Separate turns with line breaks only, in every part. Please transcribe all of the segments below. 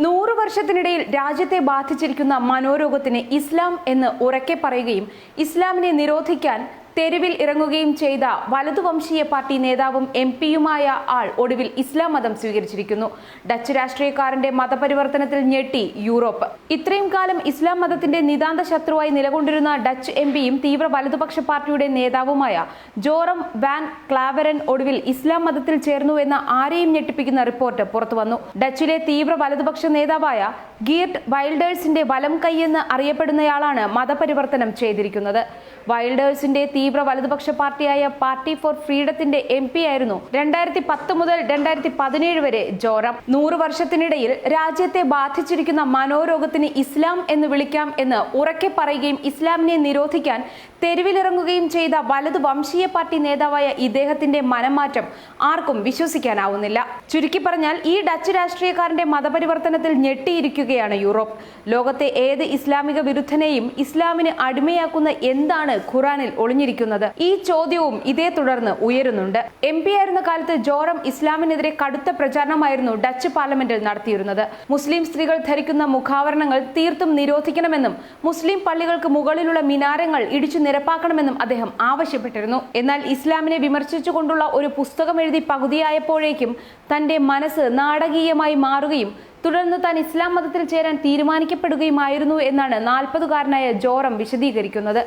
100 വർഷത്തിനിടയിൽ രാജ്യത്തെ ബാധിച്ചിരിക്കുന്ന മനോരോഗത്തിന് ഇസ്ലാം എന്ന് ഉറക്കെ പറയുകയും ഇസ്ലാമിനെ നിരോധിക്കാൻ തെരുവിൽ ഇറങ്ങുകയും ചെയ്ത വലതുവംശീയ പാർട്ടി നേതാവും എംപിയുമായ ആൾ ഒടുവിൽ ഇസ്ലാം മതം സ്വീകരിച്ചിരിക്കുന്നു. ഡച്ച് രാഷ്ട്രീയക്കാരന്റെ മതപരിവർത്തനത്തിൽ ഞെട്ടി യൂറോപ്പ്. ഇത്രയും കാലം ഇസ്ലാം മതത്തിന്റെ നിതാന്ത ശത്രുവായി നിലകൊണ്ടിരുന്ന ഡച്ച് എംപിയും തീവ്ര വലതുപക്ഷ പാർട്ടിയുടെ നേതാവുമായ ജോറം വാൻ ക്ലാവെറൻ ഒടുവിൽ ഇസ്ലാം മതത്തിൽ ചേർന്നുവെന്ന ആരെയും ഞെട്ടിപ്പിക്കുന്ന റിപ്പോർട്ട് പുറത്തുവന്നു. ഡച്ചിലെ തീവ്ര വലതുപക്ഷ നേതാവായ ഗീർട്ട് വൈൽഡേഴ്സിന്റെ വലം കൈയെന്ന് അറിയപ്പെടുന്നയാളാണ് മതപരിവർത്തനം ചെയ്തിരിക്കുന്നത്. വൈൽഡേഴ്സിന്റെ തീവ്ര വലതുപക്ഷ പാർട്ടിയായ പാർട്ടി ഫോർ ഫ്രീഡത്തിന്റെ എംപി ആയിരുന്നു 2010 മുതൽ 2017 വരെ ജോറം. 100 വർഷത്തിനിടയിൽ രാജ്യത്തെ ബാധിച്ചിരിക്കുന്ന മനോരോഗത്തിന് ഇസ്ലാം എന്ന് വിളിക്കാം എന്ന് ഉറക്കെ പറയുകയും ഇസ്ലാമിനെ നിരോധിക്കാൻ തെരുവിലിറങ്ങുകയും ചെയ്ത വലതു വംശീയ പാർട്ടി നേതാവായ ഇദ്ദേഹത്തിന്റെ മനംമാറ്റം ആർക്കും വിശ്വസിക്കാനാവുന്നില്ല. ചുരുക്കി പറഞ്ഞാൽ ഈ ഡച്ച് രാഷ്ട്രീയക്കാരന്റെ മതപരിവർത്തനത്തിൽ ഞെട്ടിയിരിക്കുകയാണ് യൂറോപ്പ്. ലോകത്തെ ഏത് ഇസ്ലാമിക വിരുദ്ധനെയും ഇസ്ലാമിന് അടിമയാക്കുന്ന എന്താണ് ഖുറാനിൽ ഒളിഞ്ഞിരിക്കുന്നത്? ഈ ചോദ്യവും ഇതേ തുടർന്ന് ഉയരുന്നുണ്ട്. എംപി ആയിരുന്ന കാലത്ത് ജോറം ഇസ്ലാമിനെതിരെ കടുത്ത പ്രചാരണമായിരുന്നു ഡച്ച് പാർലമെന്റിൽ നടത്തിയിരുന്നത്. മുസ്ലിം സ്ത്രീകൾ ധരിക്കുന്ന മുഖാവരണങ്ങൾ തീർത്തും നിരോധിക്കണമെന്നും മുസ്ലിം പള്ളികൾക്ക് മുകളിലുള്ള മിനാരങ്ങൾ ഇടിച്ചു നിരപ്പാക്കണമെന്നും അദ്ദേഹം ആവശ്യപ്പെട്ടിരുന്നു. എന്നാൽ ഇസ്ലാമിനെ വിമർശിച്ചുകൊണ്ടുള്ള ഒരു പുസ്തകം എഴുതി പകുതിയായപ്പോഴേക്കും തന്റെ മനസ്സ് നാടകീയമായി മാറുകയും തുടർന്ന് താൻ ഇസ്ലാം മതത്തിൽ ചേരാൻ തീരുമാനിക്കപ്പെടുകയുമായിരുന്നു എന്നാണ് 40-കാരനായ ജോറം വിശദീകരിക്കുന്നത്.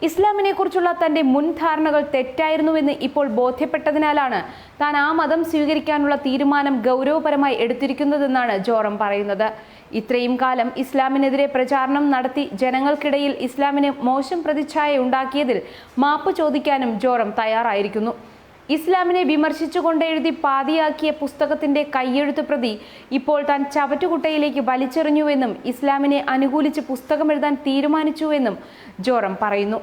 ഇസ്ലാമിനെ കുറിച്ചുള്ള തന്റെ മുൻധാരണകൾ തെറ്റായിരുന്നുവെന്ന് ഇപ്പോൾ ബോധ്യപ്പെട്ടതിനാലാണ് താൻ ആ മതം സ്വീകരിക്കാനുള്ള തീരുമാനം ഗൗരവപരമായി എടുത്തിരിക്കുന്നതെന്നാണ് ജോറം പറയുന്നത്. ഇത്രയും കാലം ഇസ്ലാമിനെതിരെ പ്രചാരണം നടത്തി ജനങ്ങൾക്കിടയിൽ ഇസ്ലാമിന് മോശം പ്രതിച്ഛായ ഉണ്ടാക്കിയതിൽ മാപ്പ് ചോദിക്കാനും ജോറം തയ്യാറായിരിക്കുന്നു. ഇസ്ലാമിനെ വിമർശിച്ചുകൊണ്ട് എഴുതി പാതിയാക്കിയ പുസ്തകത്തിന്റെ കയ്യെഴുത്ത് പ്രതി ഇപ്പോൾ താൻ ചവറ്റുകുട്ടയിലേക്ക് വലിച്ചെറിഞ്ഞുവെന്നും ഇസ്ലാമിനെ അനുകൂലിച്ച് പുസ്തകം എഴുതാൻ തീരുമാനിച്ചുവെന്നും ജോറം പറയുന്നു.